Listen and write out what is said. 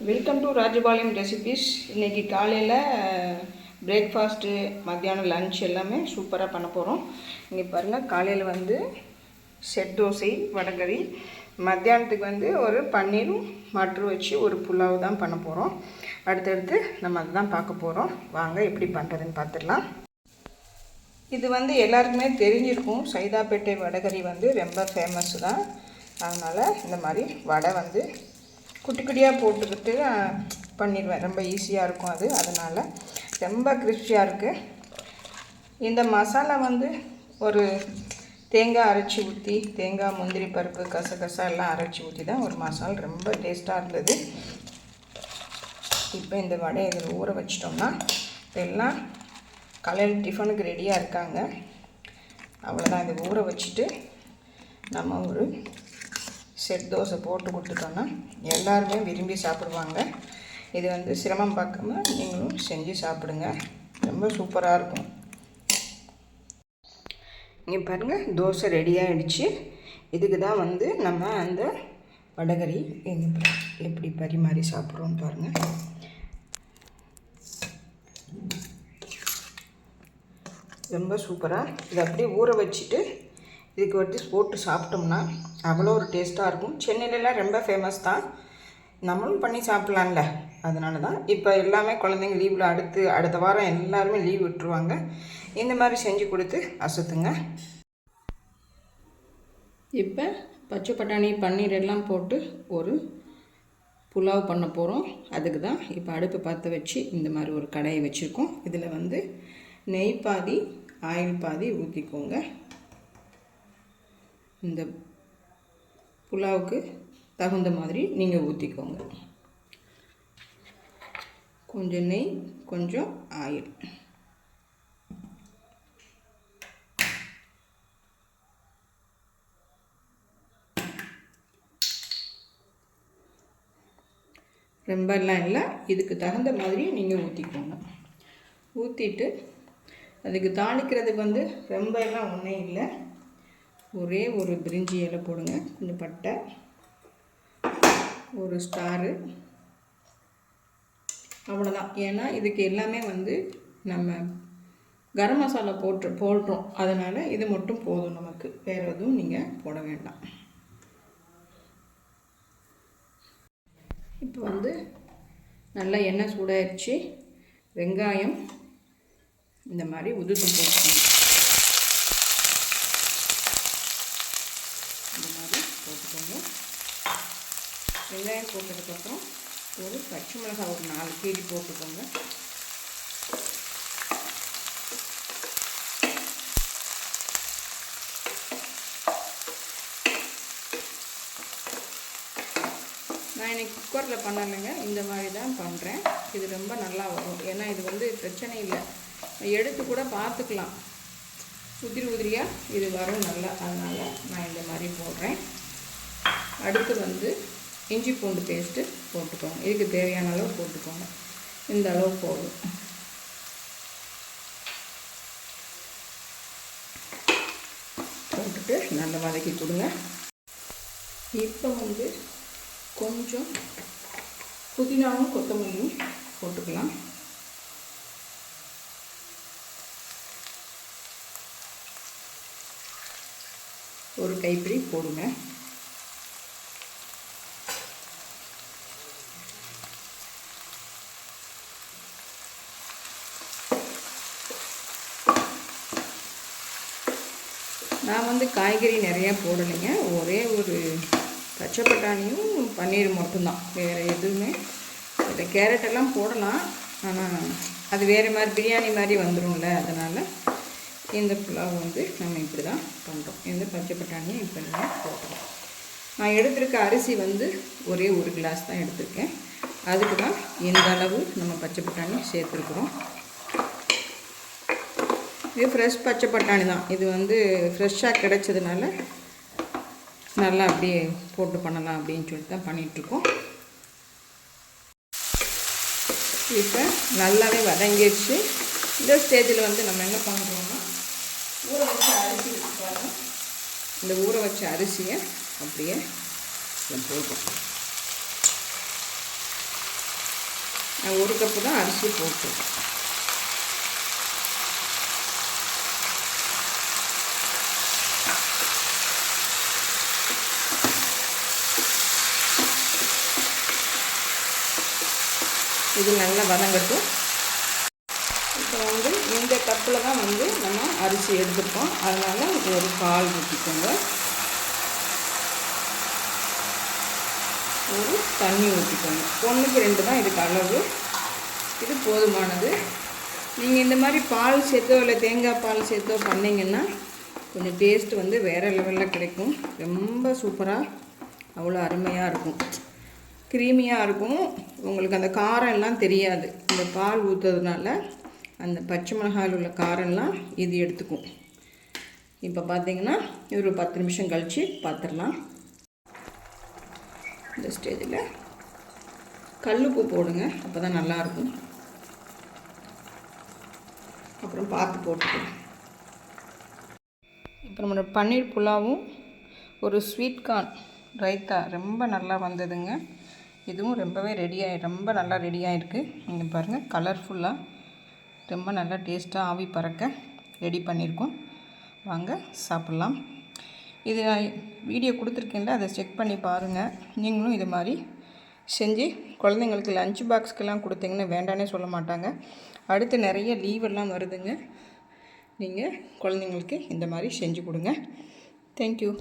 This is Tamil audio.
Welcome to Rajapalayam recipes. இன்றைக்கி காலையில் பிரேக்ஃபாஸ்ட்டு, மத்தியானம் லன்ச் எல்லாமே சூப்பராக பண்ண போகிறோம். இங்கே பாருங்கள், காலையில் வந்து செட் தோசை, வடகறி, மத்தியானத்துக்கு வந்து ஒரு பன்னீரும் மட்ரு வச்சு ஒரு புலாவ் தான் பண்ண போகிறோம். அடுத்தடுத்து நம்ம அதுதான் பார்க்க போகிறோம். வாங்க எப்படி பண்ணுறதுன்னு பார்த்துடலாம். இது வந்து எல்லாருக்குமே தெரிஞ்சிருக்கும். சைதாப்பேட்டை வடகறி வந்து ரொம்ப ஃபேமஸ் தான். அதனால் இந்த மாதிரி வடை வந்து குட்டி குட்டியாக போட்டுக்கிட்டு பண்ணிடுவேன். ரொம்ப ஈஸியாக இருக்கும் அது. அதனால் ரொம்ப கிறிஸ்பியாக இருக்குது. இந்த மசாலா வந்து ஒரு தேங்காய் அரைச்சி ஊற்றி, தேங்காய், முந்திரி பருப்பு, கசகசா எல்லாம் அரைச்சி ஊற்றி தான் ஒரு மசாலா. ரொம்ப டேஸ்ட்டாக இருந்தது. இப்போ இந்த வடையை இதில் ஊற வச்சிட்டோம்னா எல்லாம் காலையில் டிஃபனுக்கு ரெடியாக இருக்காங்க. அவ்வளோதான். இதை ஊற வச்சுட்டு நம்ம ஒரு செட் தோசை போட்டு கொடுத்துட்டோன்னா எல்லாருமே விரும்பி சாப்பிடுவாங்க. இது வந்து சிரமம் பார்க்காம நீங்களும் செஞ்சு சாப்பிடுங்க. ரொம்ப சூப்பராக இருக்கும். இங்கே பாருங்கள், தோசை ரெடியாகிடுச்சு. இதுக்கு தான் வந்து நம்ம அந்த வடகறி எப்படி பரிமாறி சாப்பிட்றோன்னு பாருங்கள். ரொம்ப சூப்பராக இதை அப்படியே ஊற வச்சுட்டு இதுக்கு வந்து போட்டு சாப்பிட்டோம்னா அவ்வளோ ஒரு டேஸ்ட்டாக இருக்கும். சென்னையிலலாம் ரொம்ப ஃபேமஸ் தான். நம்மளும் பண்ணி சாப்பிட்லாம்ல. அதனால தான் இப்போ எல்லாமே குழந்தைங்க லீவில் அடுத்த வாரம் எல்லாருமே லீவ் விட்டுருவாங்க. இந்த மாதிரி செஞ்சு கொடுத்து அசத்துங்க. இப்போ பச்சை பட்டாணி, பன்னீர் எல்லாம் போட்டு ஒரு புலாவ் பண்ண போகிறோம். அதுக்கு தான் இப்போ அடுப்பு பற்ற வச்சு இந்த மாதிரி ஒரு கடாயை வச்சுருக்கோம். இதில் வந்து நெய் பாதி, ஆயில் பாதி ஊற்றிக்கோங்க. இந்த புலாவுக்கு தகுந்த மாதிரி நீங்கள் ஊற்றிக்கோங்க. கொஞ்சம் நெய், கொஞ்சம் ஆயில். ரொம்பலாம் இல்லை, இதுக்கு தகுந்த மாதிரி நீங்கள் ஊற்றிக்கோங்க. ஊற்றிட்டு அதுக்கு தாளிக்கிறதுக்கு வந்து ரொம்ப எல்லாம் ஒன்றும் இல்லை. ஒரே ஒரு பிரிஞ்சி இலை போடுங்க, கொஞ்சம் பட்டை, ஒரு ஸ்டாரு, அவ்வளோதான். ஏன்னா இதுக்கு எல்லாமே வந்து நம்ம கரம் மசாலா போடுறோம். அதனால் இது மட்டும் போதும் நமக்கு. வேறு எதுவும் நீங்கள் போட வேண்டாம். இப்போ வந்து நல்லா எண்ணெய் சூடாகிடுச்சு. வெங்காயம் இந்த மாதிரி உதுத்து போட்டுக்கணும். இந்த மாதிரி போட்டுக்கோங்க. வெங்காயம் போட்டதுக்கப்புறம் ஒரு பச்சை மிளகாய் ஒரு 4 கீரி போட்டுக்கோங்க. நான் இன்னைக்கு குக்கரில் பண்ணலைங்க, இந்த மாதிரி தான் பண்ணுறேன். இது ரொம்ப நல்லா வரும். ஏன்னா இது வந்து பிரச்சனை இல்லை, எடுத்து கூட பார்த்துக்கலாம். உதிரியாக இது வரும் நல்லா. அதனால் நான் இந்த மாதிரி போடுறேன். அடுத்து வந்து இஞ்சி பூண்டு பேஸ்ட்டு போட்டுக்கோங்க. இதுக்கு தேவையான அளவு போட்டுக்கோங்க. இந்த அளவு போதும். போட்டுட்டு நல்லா வதக்கி கொடுங்க. இப்போ வந்து கொஞ்சம் புதினாவும் கொத்தமல்லியும் போட்டுக்கலாம். ஒரு கைப்பிடி போடுங்க. நான் வந்து காய்கறி நிறையா போடலைங்க. ஒரே ஒரு பச்சை பட்டாணியும் பன்னீர் மட்டும்தான். வேறு எதுவுமே இல்லை. கேரட்டெல்லாம் போடலாம், ஆனால் அது வேறு மாதிரி பிரியாணி மாதிரி வந்துடும்ல. அதனால் இந்த புலாவ் வந்து நம்ம இப்படி தான் பண்ணுறோம். இந்த பச்சை பட்டாணியை இப்போ நம்ம போட்டுறோம். நான் எடுத்திருக்க அரிசி வந்து ஒரே ஒரு கிளாஸ் தான் எடுத்திருக்கேன். அதுக்கு தான் இந்த அளவு நம்ம பச்சை பட்டாணி சேர்த்துருக்குறோம். இது ஃப்ரெஷ் பச்சை பட்டாணி தான். இது வந்து ஃப்ரெஷ்ஷாக கிடைச்சதுனால நல்லா அப்படியே போட்டு பண்ணலாம் அப்படின்னு சொல்லிட்டு தான் பண்ணிகிட்ருக்கோம். இப்போ நல்லாவே வதங்கிடுச்சு. இந்த ஸ்டேஜில் வந்து நம்ம என்ன பண்ணுறோம்னா ஊற வச்ச அரிசி வச்சுக்கோங்க. இந்த ஊற வச்ச அரிசியை அப்படியே போடுறோம். நான் 1 கப்பு தான் அரிசி போட்டு. இது நல்லா வதங்கட்டும். இப்போ வந்து இந்த கப்பில் தான் வந்து நம்ம அரிசி எடுத்துருக்கோம், அதனால் ஒரு பால் ஊற்றிக்கோங்க. ஒரு தண்ணி ஊற்றிக்கோங்க. 1க்கு 2 தான் இதுக்கு அளவு. இது போதுமானது. நீங்கள் இந்த மாதிரி பால் சேர்த்தோ இல்லை தேங்காய் பால் சேர்த்தோ பண்ணிங்கன்னா கொஞ்சம் டேஸ்ட்டு வந்து வேறு லெவலில் கிடைக்கும். ரொம்ப சூப்பராக அவ்வளோ அருமையாக இருக்கும், க்ரீமியாக இருக்கும். உங்களுக்கு அந்த காரம் எல்லாம் தெரியாது. இந்த பால் ஊற்றுறதுனால அந்த பச்சை மிளகாயில் உள்ள காரம்லாம் இது எடுத்துக்கும். இப்போ பார்த்திங்கன்னா ஒரு 10 நிமிஷம் கழித்து பார்த்துடலாம். இந்த ஸ்டேஜில் கல்லுப்பு போடுங்க, அப்போ தான் நல்லாயிருக்கும். அப்புறம் பார்த்து போட்டுக்கலாம். இப்போ நம்மளோட பன்னீர் புலாவும் ஒரு ஸ்வீட் கார்ன் ரைத்தா ரொம்ப நல்லா வந்ததுங்க. இதுவும் ரொம்ப நல்லா ரெடியாகிருக்கு. நீங்கள் பாருங்கள், கலர்ஃபுல்லாக ரொம்ப நல்லா டேஸ்ட்டாக ஆவி பறக்க ரெடி பண்ணியிருக்கோம். வாங்க சாப்பிட்லாம். இது நான் வீடியோ கொடுத்துருக்கேன்ல, அதை செக் பண்ணி பாருங்கள். நீங்களும் இது மாதிரி செஞ்சு குழந்தைங்களுக்கு லஞ்ச் பாக்ஸ்க்கெல்லாம் கொடுத்தீங்கன்னா வேண்டானே சொல்ல மாட்டாங்க. அடுத்து நிறைய லீவெல்லாம் வருதுங்க. நீங்கள் குழந்தைங்களுக்கு இந்த மாதிரி செஞ்சு கொடுங்க. தேங்க்யூ.